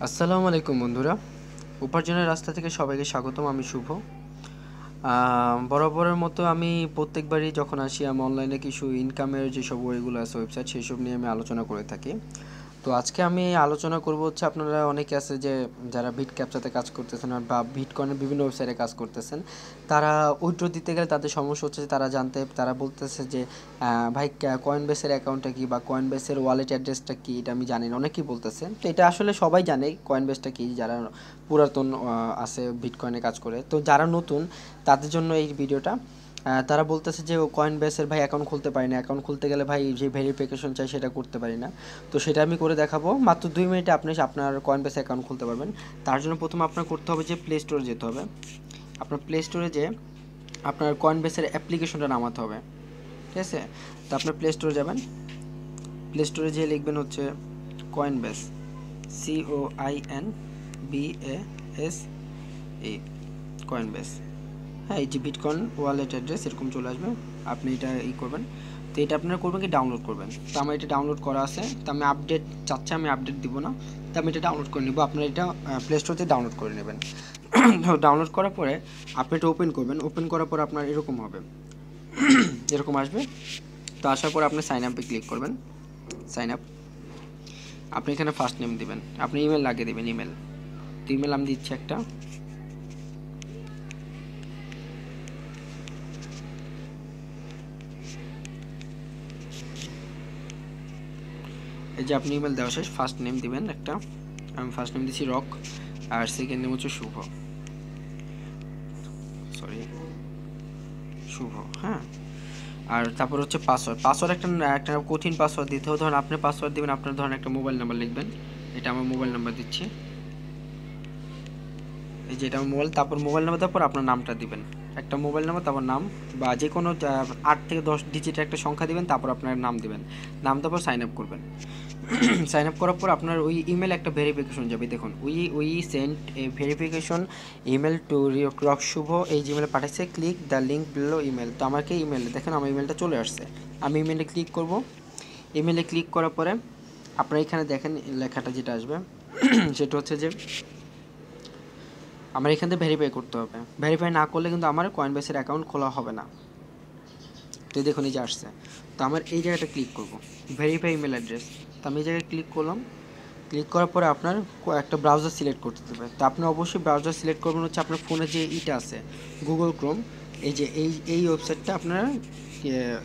আসসালামু আলাইকুম বন্ধুরা, উপার্জনের রাস্তা থেকে সবাইকে স্বাগতম। আমি শুভ। বরাবরের মতো আমি প্রত্যেকবারই যখন আসি আমি অনলাইনে কিছু ইনকামের যেসব ওয়েগুলো আছে ওয়েবসাইট সেসব নিয়ে আমি আলোচনা করে থাকি। তো আজকে আমি আলোচনা করব হচ্ছে, আপনারা অনেকে আছে যে যারা বিট ক্যাপচাতে কাজ করতেছেন বা বিটকয়েনের বিভিন্ন ওয়েবসাইটে কাজ করতেছেন, তারা উইথড্র দিতে গেলে তাদের সমস্যা হচ্ছে যে তারা বলতেছে যে ভাই কয়েনবেসের অ্যাকাউন্টটা কি বা কয়েনবেসের ওয়ালেট অ্যাড্রেসটা কি, এটা আমি জানি না। অনেকেই বলতেছে, তো এটা আসলে সবাই জানে কয়েনবেসটা কি, যারা পুরাতন আছে বিটকয়েনে কাজ করে। তো যারা নতুন তাদের জন্য এই ভিডিওটা। তারা বলতেছে যে কয়েনবেসের ভাই অ্যাকাউন্ট খুলতে পারি না, অ্যাকাউন্ট খুলতে গেলে ভাই যে ভেরিফিকেশন চাই সেটা করতে পারি না। তো সেটা আমি করে দেখাবো মাত্র 2 মিনিটে। আপনি আপনার কয়েনবেস অ্যাকাউন্ট খুলতে পারবেন। তার জন্য প্রথমে আপনার করতে হবে যে প্লে স্টোরে যেতে হবে। আপনার প্লে স্টোরে যে আপনার কয়েনবেসের অ্যাপ্লিকেশনটা নামাতে হবে, ঠিক আছে? তো আপনার প্লে স্টোরে যাবেন, প্লে স্টোরে যেয়ে লিখবেন হচ্ছে কয়েনবেস, COINBASE, কয়েনবেস। হ্যাঁ, এই যে বিটকয়েন ওয়ালেট অ্যাড্রেস এরকম চলে আসবে। আপনি এটা করবেন। তো এটা আপনারা করবেন কি, ডাউনলোড করবেন। তো আমার এটা ডাউনলোড করা আছে, তো আমি আপডেট চাচ্ছি, আমি আপডেট দিব না, তো আমি এটা ডাউনলোড করে নেব। আপনারা এটা প্লে স্টোর থেকে ডাউনলোড করে নেবেন। ডাউনলোড করার পরে আপনি এটা ওপেন করবেন। ওপেন করার পর আপনার এরকম হবে, এরকম আসবে। তো আসার পর আপনি সাইন আপে ক্লিক করবেন। সাইন আপ, আপনি এখানে ফার্স্ট নেম দিবেন, আপনি ইমেল লাগিয়ে দেবেন। ইমেল, তো ইমেল আমি দিচ্ছি একটা। এই যে আপনি ইমেল দেওয়া শেষ, ফার্স্ট নেম দিবেন একটা। আমি ফার্স্ট নেম দিচ্ছি রক, আর সেকেন্ড নেম হচ্ছে শুভ, শুভ। হ্যাঁ, আর তারপর হচ্ছে পাসওয়ার্ড। পাসওয়ার্ড একটা কঠিন পাসওয়ার্ড দিতে হবে। ধরুন আপনি পাসওয়ার্ড দিবেন, আপনার ধরুন একটা মোবাইল নাম্বার লিখবেন। এটা আমার মোবাইল নাম্বার দিচ্ছি, এই যে এটা আমার মোবাইল। তারপর মোবাইল নাম্বার দেওয়ার পর আপনার নামটা দিবেন, একটা মোবাইল নাম্বার, তারপর নাম বা যে কোনো 8 থেকে 10 ডিজিটের একটা সংখ্যা দিবেন, তারপর আপনার নাম দিবেন। নাম দেওয়ার পর সাইন আপ করবেন। সাইন আপ করার পর আপনার ওই ইমেল একটা ভেরিফিকেশন যাবে। দেখুন, we sent a verification email to rock Shubho, এই জিমেলে পাঠাচ্ছে, click the link below email. তো আমাকে ইমেলে দেখেন আমার ইমেলটা চলে আসছে। আমি ইমেলে ক্লিক করব। ইমেলে ক্লিক করার পরে আপনারা এখানে দেখেন লেখাটা যেটা আসবে সেটা হচ্ছে যে আমার এখান থেকে ভেরিফাই করতে হবে। ভেরিফাই না করলে কিন্তু আমার কয়েনবেসের অ্যাকাউন্ট খোলা হবে না। তো দেখুন এই যে আসছে। তো আমার এই জায়গাটা ক্লিক করব, ভেরিফাই ইমেল অ্যাড্রেস। তো আমি এই জায়গায় ক্লিক করলাম। ক্লিক করার পরে আপনার একটা ব্রাউজার সিলেক্ট করতে দেবে। তো আপনি অবশ্যই ব্রাউজার সিলেক্ট করবেন হচ্ছে আপনার ফোনে যে ইটা আছে গুগল ক্রোম, এই যে এই ওয়েবসাইটটা আপনারা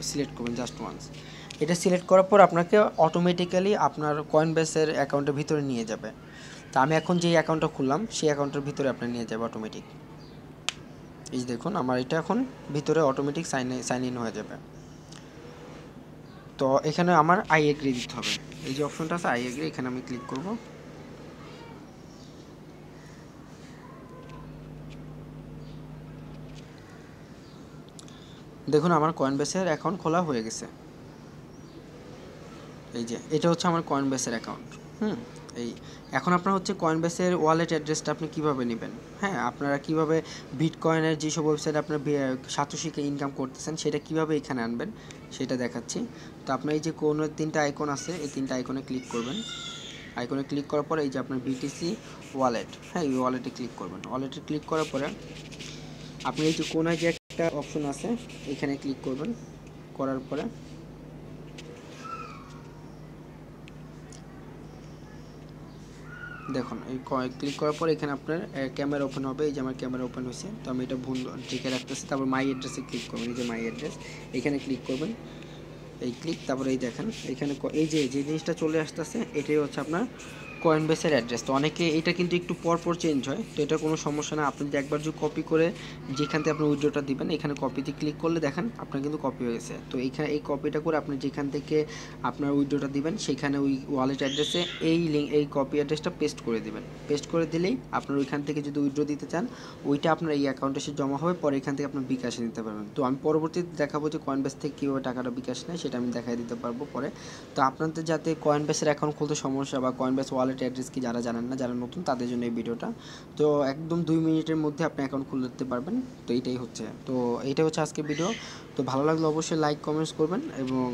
সিলেক্ট করবেন জাস্ট ওয়ান্স। এটা সিলেক্ট করার পর আপনাকে অটোমেটিক্যালি আপনার কয়েনবেসের অ্যাকাউন্টের ভিতরে নিয়ে যাবে। তো আমি এখন যেই অ্যাকাউন্টটা খুললাম সেই অ্যাকাউন্টের ভিতরে আপনার নিয়ে যাবে অটোমেটিক। এই যে দেখুন আমার এটা এখন ভিতরে অটোমেটিক সাইন ইন হয়ে যাবে। তো এখানে আমার আই এগ্রি দিতে হবে। এই যে অপশনটা আছে আই এগ্রি, এখানে আমি ক্লিক করব। দেখুন আমার কয়েনবেসের অ্যাকাউন্ট খোলা হয়ে গেছে। এই যে এটা হচ্ছে আমার কয়েনবেসের অ্যাকাউন্ট। এই এখন আপনার হচ্ছে কয়েনবেসের ওয়ালেট অ্যাড্রেসটা আপনি কিভাবে নেবেন। হ্যাঁ, আপনারা কিভাবে বিটকয়েনের যেসব ওয়েবসাইট আপনার সাতোশিকে ইনকাম করতেছেন সেটা কিভাবে এখানে আনবেন সেটা দেখাচ্ছি। তো আপনার এই যে কোনো 3টা আইকন আছে, এই 3টা আইকনে ক্লিক করবেন। আইকনে ক্লিক করার পরে এই যে আপনার বিটিসি ওয়ালেট, হ্যাঁ এই ওয়ালেটে ক্লিক করবেন। ওয়ালেটে ক্লিক করার পরে আপনি এই যে কোনায় যে একটা অপশন আছে এখানে ক্লিক করবেন। করার পরে দেখুন এই ক্লিক করার পর এখানে আপনার ক্যামেরা ওপেন হবে। এই যে আমার ক্যামেরা ওপেন হয়েছে, তো আমি এটা ঢেকে রাখতেছি। তারপর মাই অ্যাড্রেসে ক্লিক করবেন। এই যে মাই অ্যাড্রেস, এখানে ক্লিক করবেন। এই ক্লিক, তারপরে এই দেখেন এখানে এই যে জিনিসটা চলে আসতেছে এটাই হচ্ছে আপনার কয়েনবেসের অ্যাড্রেস। তো অনেকে এটা কিন্তু একটু পর পর চেঞ্জ হয়, তো এটা কোনো সমস্যা না। আপনি যদি একবার যদি কপি করে যেখান থেকে আপনি উইড্রোটা দিবেন এখানে কপিতে ক্লিক করলে দেখেন আপনার কিন্তু কপি হয়ে গেছে। তো এইখানে এই কপিটা করে আপনি যেখান থেকে আপনার উইড্রোটা দিবেন সেখানে ওই ওয়ালেট অ্যাড্রেসে এই কপি অ্যাড্রেসটা পেস্ট করে দিবেন। পেস্ট করে দিলেই আপনার ওইখান থেকে যদি উইড্রো দিতে চান ওইটা আপনার এই অ্যাকাউন্টে এসে জমা হবে, পরে এখান থেকে আপনার বিকাশে নিতে পারবেন। তো আমি পরবর্তীতে দেখাবো যে কয়েনবেস থেকে কীভাবে টাকাটা বিকাশ নেয়, সেটা আমি দেখাই দিতে পারবো পরে। তো আপনাদের যাতে কয়েনবেসের অ্যাকাউন্ট খুলতে সমস্যা বা কয়েনবেস ওয়ালেট ওয়ালেট অ্যাড্রেস কি যারা জানেন না, যারা নতুন তাদের জন্য এই ভিডিওটা। তো একদম 2 মিনিটের মধ্যে আপনি অ্যাকাউন্ট খুলে দিতে পারবেন। তো এইটাই হচ্ছে আজকের ভিডিও। তো ভালো লাগলে অবশ্যই লাইক কমেন্টস করবেন এবং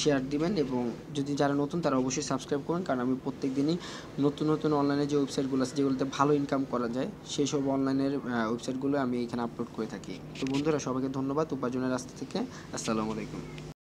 শেয়ার দিবেন, এবং যদি যারা নতুন তারা অবশ্যই সাবস্ক্রাইব করুন, কারণ আমি প্রত্যেক দিনই নতুন নতুন অনলাইনে যে ওয়েবসাইটগুলো আছে যেগুলোতে ভালো ইনকাম করা যায় সেই সব অনলাইনের ওয়েবসাইটগুলো আমি এখানে আপলোড করে থাকি। তো বন্ধুরা, সবাইকে ধন্যবাদ উপার্জনের রাস্তা থেকে। আসসালামু আলাইকুম।